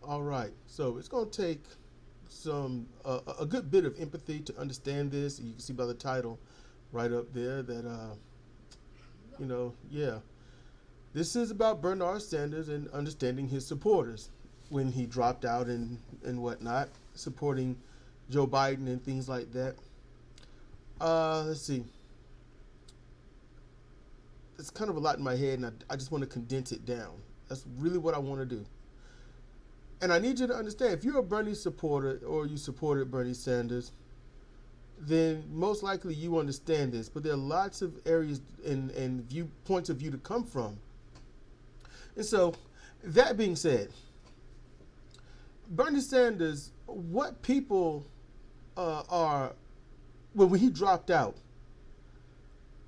All right. So it's going to take some a good bit of empathy to understand this. You can see by the title right up there that yeah, this is about Bernard Sanders and understanding his supporters when he dropped out and whatnot, supporting Joe Biden and things like that. Let's see. It's kind of a lot in my head, and I just want to condense it down. That's really what I want to do. And I need you to understand, if you're a Bernie supporter or you supported Bernie Sanders, then most likely you understand this. But there are lots of areas and points of view to come from. And so, that being said, Bernie Sanders, what people are, when he dropped out,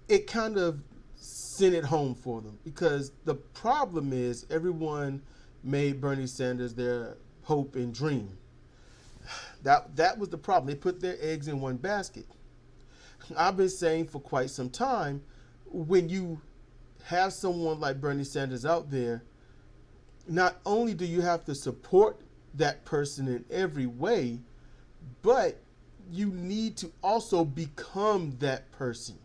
it kind of sent it home for them, because the problem is everyone made Bernie Sanders their hope and dream. That was the problem. They put their eggs in one basket. I've been saying for quite some time, when you have someone like Bernie Sanders out there, not only do you have to support that person in every way, but you need to also become that person.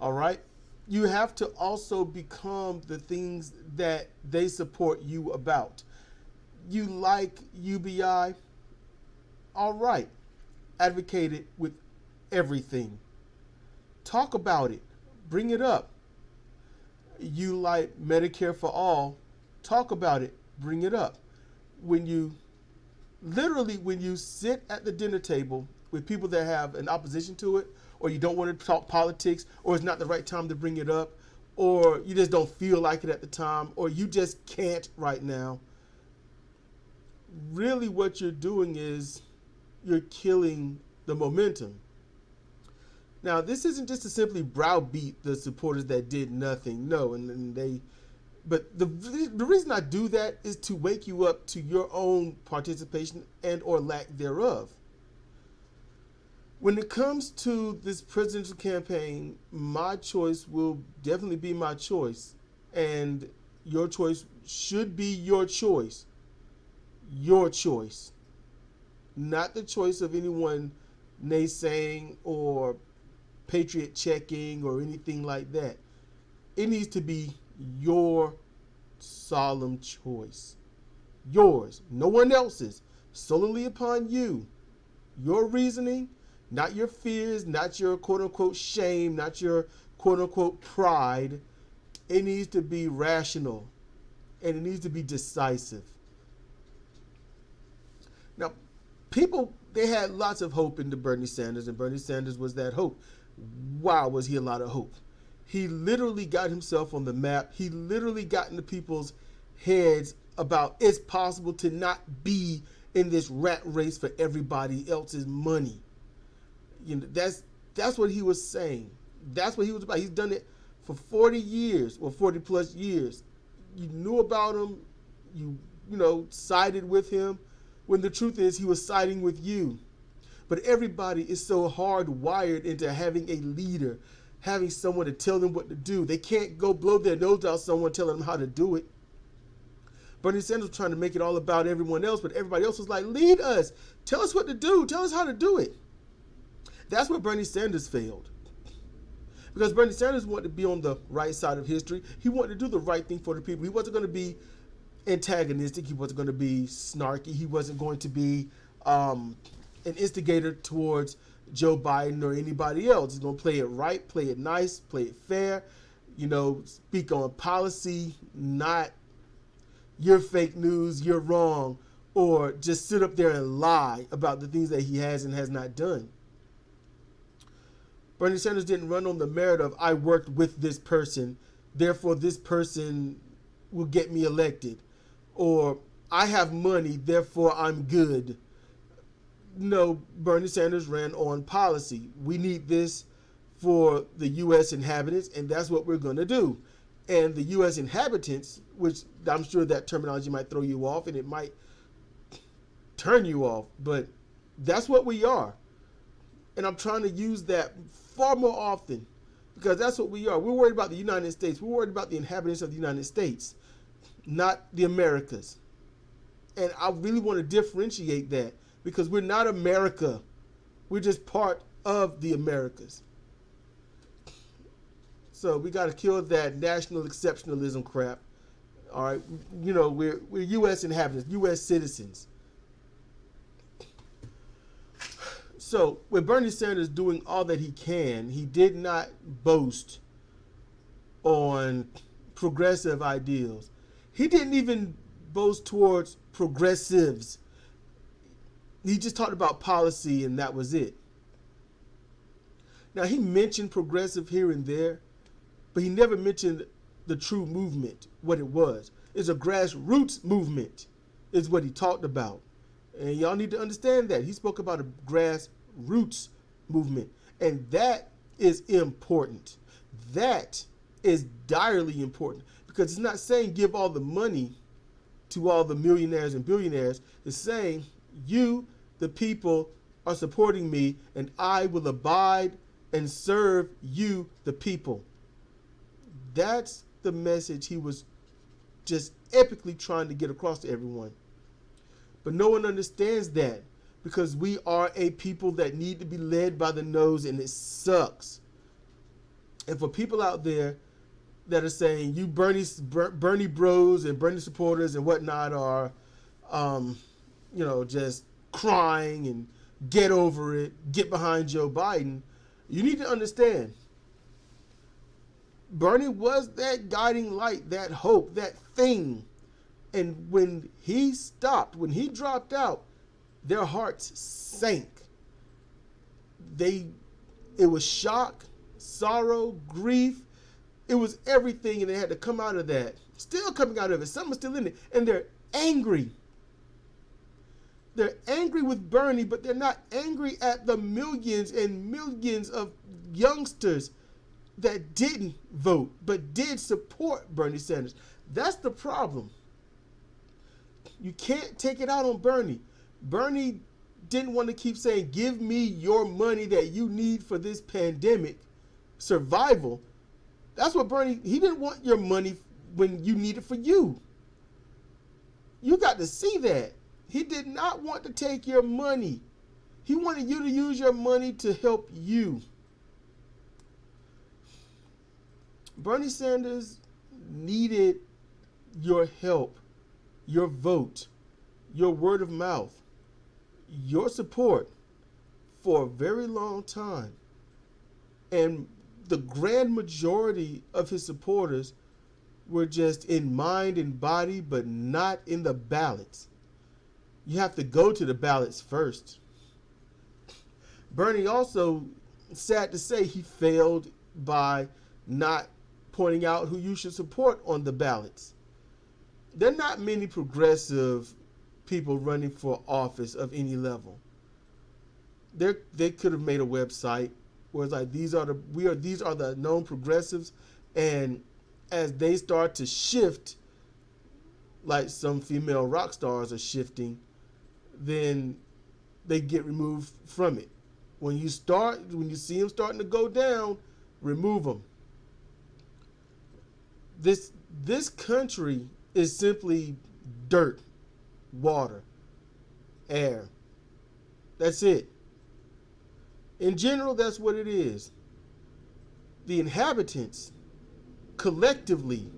All right? You have to also become the things that they support you about. You like UBI? All right. Advocate it with everything. Talk about it. Bring it up. You like Medicare for all? Talk about it. Bring it up. When you sit at the dinner table with people that have an opposition to it, or you don't want to talk politics, or it's not the right time to bring it up, or you just don't feel like it at the time, or you just can't right now, really what you're doing is you're killing the momentum. Now, this isn't just to simply browbeat the supporters that did nothing. No, but the reason I do that is to wake you up to your own participation and or lack thereof. When it comes to this presidential campaign, my choice will definitely be my choice. And your choice should be your choice. Your choice. Not the choice of anyone naysaying or patriot checking or anything like that. It needs to be your solemn choice. Yours, no one else's. Solely upon you. Your reasoning, not your fears, not your quote-unquote shame, not your quote-unquote pride. It needs to be rational, and it needs to be decisive. Now, people, they had lots of hope into Bernie Sanders, and Bernie Sanders was that hope. Wow, was he a lot of hope. He literally got himself on the map. He literally got into people's heads about it's possible to not be in this rat race for everybody else's money. You know, that's what he was saying. That's what he was about. He's done it for 40 years or 40 plus years. You knew about him. You sided with him, when the truth is he was siding with you. But everybody is so hardwired into having a leader, having someone to tell them what to do. They can't go blow their nose out someone telling them how to do it. Bernie Sanders was trying to make it all about everyone else, but everybody else was like, lead us. Tell us what to do. Tell us how to do it. That's where Bernie Sanders failed. Because Bernie Sanders wanted to be on the right side of history. He wanted to do the right thing for the people. He wasn't going to be antagonistic. He wasn't going to be snarky. He wasn't going to be an instigator towards Joe Biden or anybody else. He's going to play it right, play it nice, play it fair, speak on policy, not you're fake news, you're wrong, or just sit up there and lie about the things that he has and has not done. Bernie Sanders didn't run on the merit of, I worked with this person, therefore this person will get me elected. Or, I have money, therefore I'm good. No, Bernie Sanders ran on policy. We need this for the U.S. inhabitants, and that's what we're going to do. And the U.S. inhabitants, which I'm sure that terminology might throw you off, and it might turn you off, but that's what we are. And I'm trying to use that far more often, because that's what we are. We're worried about the United States. We're worried about the inhabitants of the United States, not the Americas. And I really want to differentiate that because we're not America. We're just part of the Americas. So we got to kill that national exceptionalism crap. All right, you know, we're U.S. inhabitants, U.S. citizens. So with Bernie Sanders doing all that he can, he did not boast on progressive ideals. He didn't even boast towards progressives. He just talked about policy and that was it. Now he mentioned progressive here and there, but he never mentioned the true movement, what it was. It's a grassroots movement, is what he talked about. And y'all need to understand that. He spoke about a grassroots movement. And that is important. That is direly important. Because it's not saying give all the money to all the millionaires and billionaires. It's saying you, the people, are supporting me, and I will abide and serve you, the people. That's the message he was just epically trying to get across to everyone. But no one understands that because we are a people that need to be led by the nose, and it sucks. And for people out there that are saying you Bernie bros and Bernie supporters and whatnot are, just crying and get over it, get behind Joe Biden, you need to understand Bernie was that guiding light, that hope, that thing. And when he stopped, when he dropped out, their hearts sank. It was shock, sorrow, grief. It was everything, and they had to come out of that. Still coming out of it. Something's still in it. And they're angry. They're angry with Bernie, but they're not angry at the millions and millions of youngsters that didn't vote, but did support Bernie Sanders. That's the problem. You can't take it out on Bernie. Bernie didn't want to keep saying, give me your money that you need for this pandemic survival. That's what Bernie, he didn't want your money when you need it for you. You got to see that. He did not want to take your money. He wanted you to use your money to help you. Bernie Sanders needed your help, your vote, your word of mouth, your support for a very long time. And the grand majority of his supporters were just in mind and body, but not in the ballots. You have to go to the ballots first. Bernie also, sad to say, he failed by not pointing out who you should support on the ballots. There are not many progressive people running for office of any level. They could have made a website where it's like these are the known progressives, and as they start to shift, like some female rock stars are shifting, then they get removed from it. When you see them starting to go down, remove them. This country is simply dirt, water, air. That's it. In general, that's what it is. The inhabitants, collectively,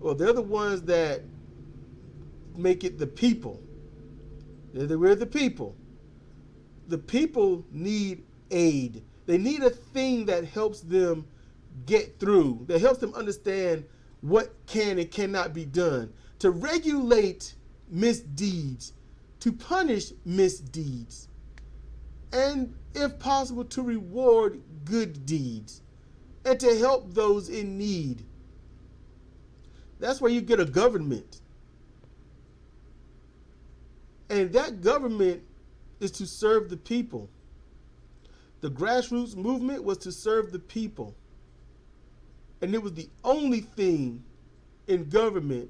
well, they're the ones that make it the people. We're the people. The people need aid. They need a thing that helps them get through, that helps them understand what can and cannot be done, to regulate misdeeds, to punish misdeeds, and if possible to reward good deeds, and to help those in need. That's where you get a government. And that government is to serve the people. The grassroots movement was to serve the people. And it was the only thing in government.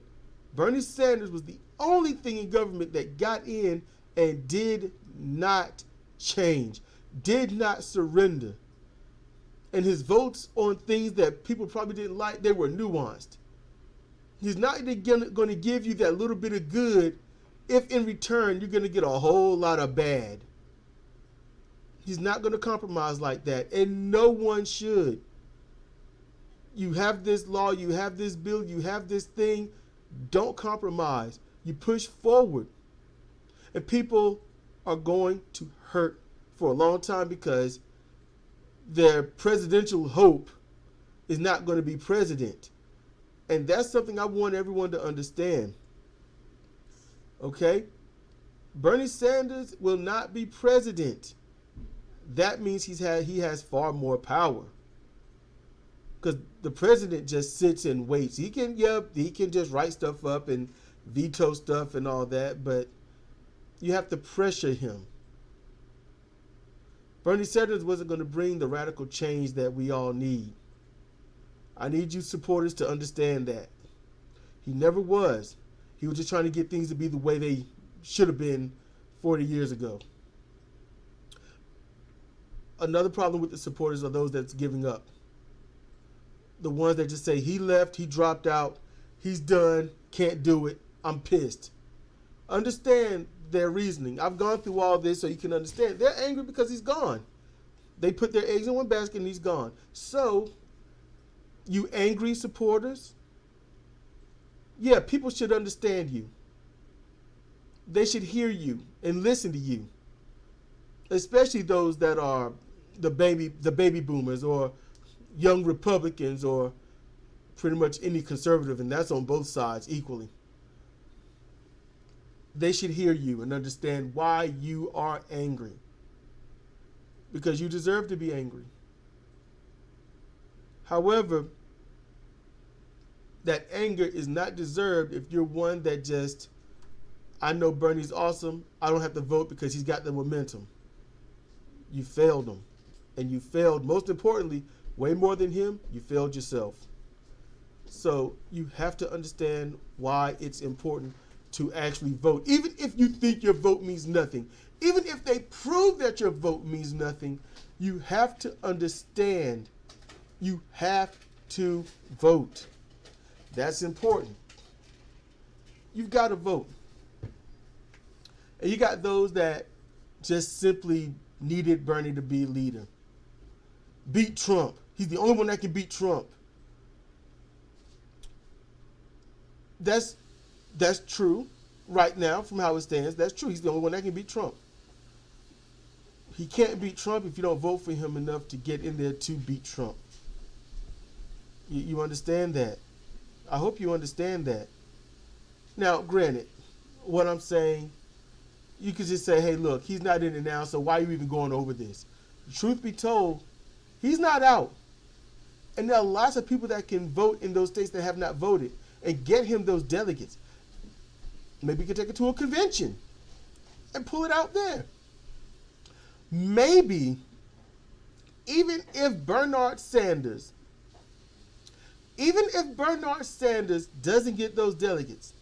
Bernie Sanders was the only thing in government that got in and did not change, did not surrender. And his votes on things that people probably didn't like, they were nuanced. He's not going to give you that little bit of good if in return you're going to get a whole lot of bad. He's not going to compromise like that, and no one should. You have this law, you have this bill, you have this thing. Don't compromise. You push forward. And people are going to hurt for a long time because their presidential hope is not going to be president. And that's something I want everyone to understand. Okay? Bernie Sanders will not be president. That means he has far more power. Because the president just sits and waits. He can just write stuff up and veto stuff and all that, but you have to pressure him. Bernie Sanders wasn't going to bring the radical change that we all need. I need you supporters to understand that. He never was. He was just trying to get things to be the way they should have been 40 years ago. Another problem with the supporters are those that's giving up. The ones that just say, he left, he dropped out, he's done, can't do it, I'm pissed. Understand their reasoning. I've gone through all this so you can understand. They're angry because he's gone. They put their eggs in one basket and he's gone. So, you angry supporters, yeah, people should understand you. They should hear you and listen to you. Especially those that are the baby boomers or young Republicans or pretty much any conservative, and that's on both sides equally. They should hear you and understand why you are angry. Because you deserve to be angry. However, that anger is not deserved if you're one that just, I know Bernie's awesome, I don't have to vote because he's got the momentum. You failed him. And you failed, most importantly, way more than him, you failed yourself. So you have to understand why it's important to actually vote. Even if you think your vote means nothing, even if they prove that your vote means nothing, you have to understand you have to vote. That's important. You've got to vote. And you got those that just simply needed Bernie to be leader. Beat Trump. He's the only one that can beat Trump. That's true right now from how it stands. That's true. He's the only one that can beat Trump. He can't beat Trump if you don't vote for him enough to get in there to beat Trump. You understand that? I hope you understand that. Now, granted, what I'm saying, you could just say, hey, look, he's not in it now, so why are you even going over this? Truth be told, he's not out. And there are lots of people that can vote in those states that have not voted and get him those delegates. Maybe you could take it to a convention and pull it out there. Maybe, even if Bernard Sanders doesn't get those delegates,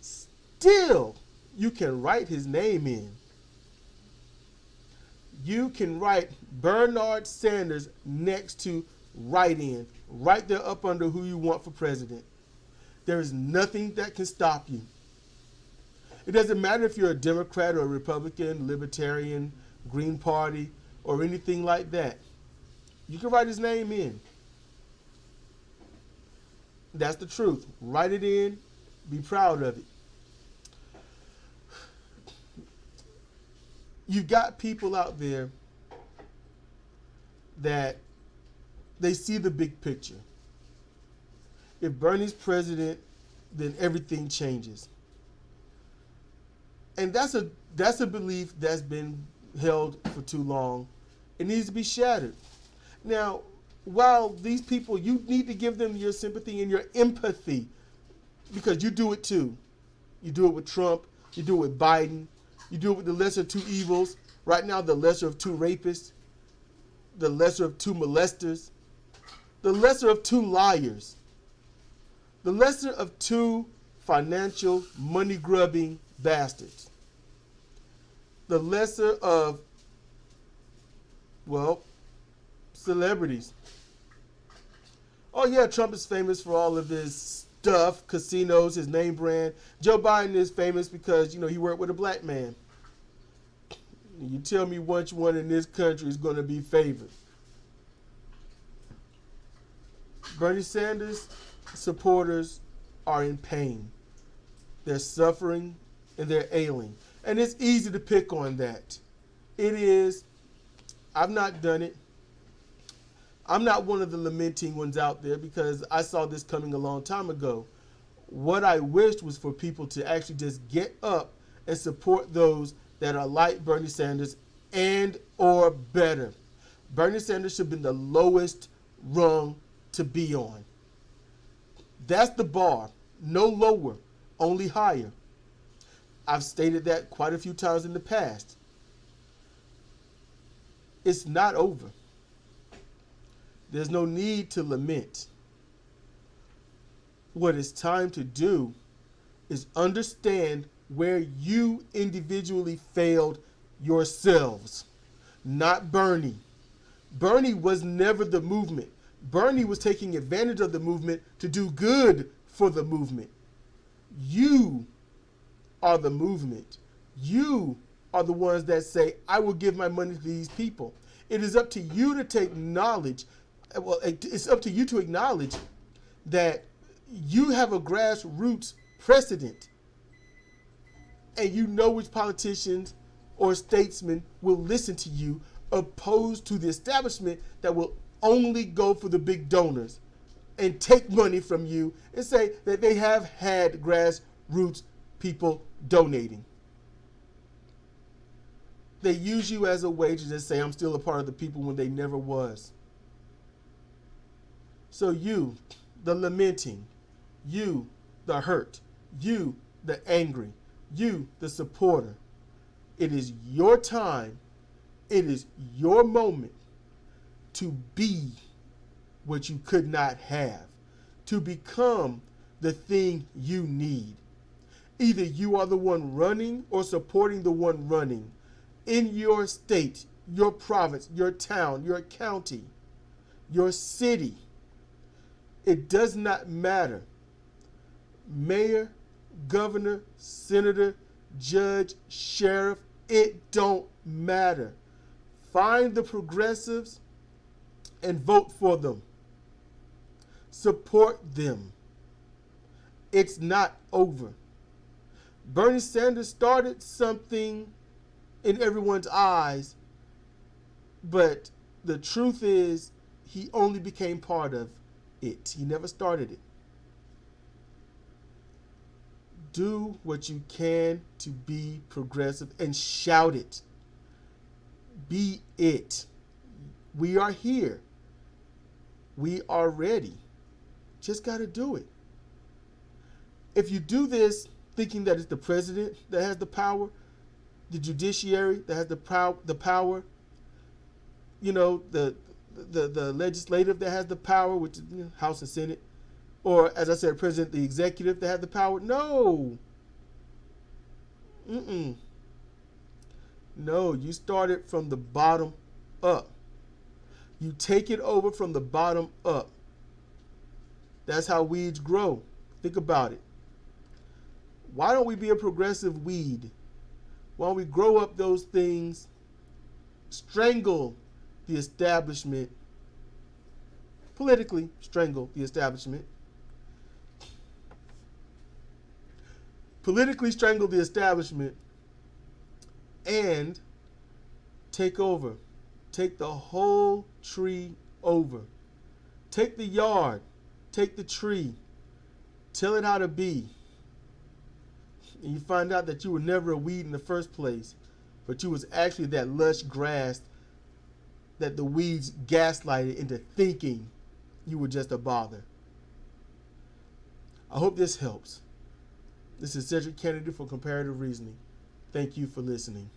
still you can write his name in. You can write Bernard Sanders next to write-in, right there up under who you want for president. There is nothing that can stop you. It doesn't matter if you're a Democrat or a Republican, Libertarian, Green Party, or anything like that. You can write his name in. That's the truth. Write it in. Be proud of it. You've got people out there that they see the big picture. If Bernie's president, then everything changes. And that's a belief that's been held for too long. It needs to be shattered. Now, while these people, you need to give them your sympathy and your empathy, because you do it too. You do it with Trump. You do it with Biden. You do it with the lesser of two evils. Right now, the lesser of two rapists. The lesser of two molesters. The lesser of two liars. The lesser of two financial money-grubbing bastards. The lesser of, well, celebrities. Oh yeah, Trump is famous for all of his stuff, casinos, his name brand. Joe Biden is famous because, he worked with a black man. You tell me which one in this country is going to be favored. Bernie Sanders supporters are in pain. They're suffering and they're ailing. And it's easy to pick on that. It is. I've not done it. I'm not one of the lamenting ones out there because I saw this coming a long time ago. What I wished was for people to actually just get up and support those that are like Bernie Sanders and or better. Bernie Sanders should have been the lowest rung to be on. That's the bar. No lower, only higher. I've stated that quite a few times in the past. It's not over. There's no need to lament. What it's time to do is understand where you individually failed yourselves, not Bernie. Bernie was never the movement. Bernie was taking advantage of the movement to do good for the movement. You are the movement. You are the ones that say, I will give my money to these people. It is up to you to take knowledge. Well, it's up to you to acknowledge that you have a grassroots precedent and you know which politicians or statesmen will listen to you opposed to the establishment that will only go for the big donors and take money from you and say that they have had grassroots people donating. They use you as a way to just say, I'm still a part of the people when they never was. So you, the lamenting, you, the hurt, you, the angry, you, the supporter, it is your time, it is your moment to be what you could not have, to become the thing you need. Either you are the one running or supporting the one running in your state, your province, your town, your county, your city. It does not matter. Mayor, governor, senator, judge, sheriff, it don't matter. Find the progressives and vote for them. Support them. It's not over. Bernie Sanders started something in everyone's eyes, but the truth is he only became part of it. He never started it. Do what you can to be progressive and shout it. Be it. We are here. We are ready. Just got to do it. If you do this thinking that it's the president that has the power, the judiciary that has the power, the legislative that has the power, which is House and Senate, or as I said, president, the executive that has the power. No. No, you start it from the bottom up. You take it over from the bottom up. That's how weeds grow. Think about it. Why don't we be a progressive weed? Why don't we grow up those things, strangle the establishment, politically strangle the establishment, politically strangle the establishment, and take over. Take the whole tree over. Take the yard. Take the tree. Tell it how to be. And you find out that you were never a weed in the first place, but you was actually that lush grass that the weeds gaslighted into thinking you were just a bother. I hope this helps. This is Cedric Kennedy for Comparative Reasoning. Thank you for listening.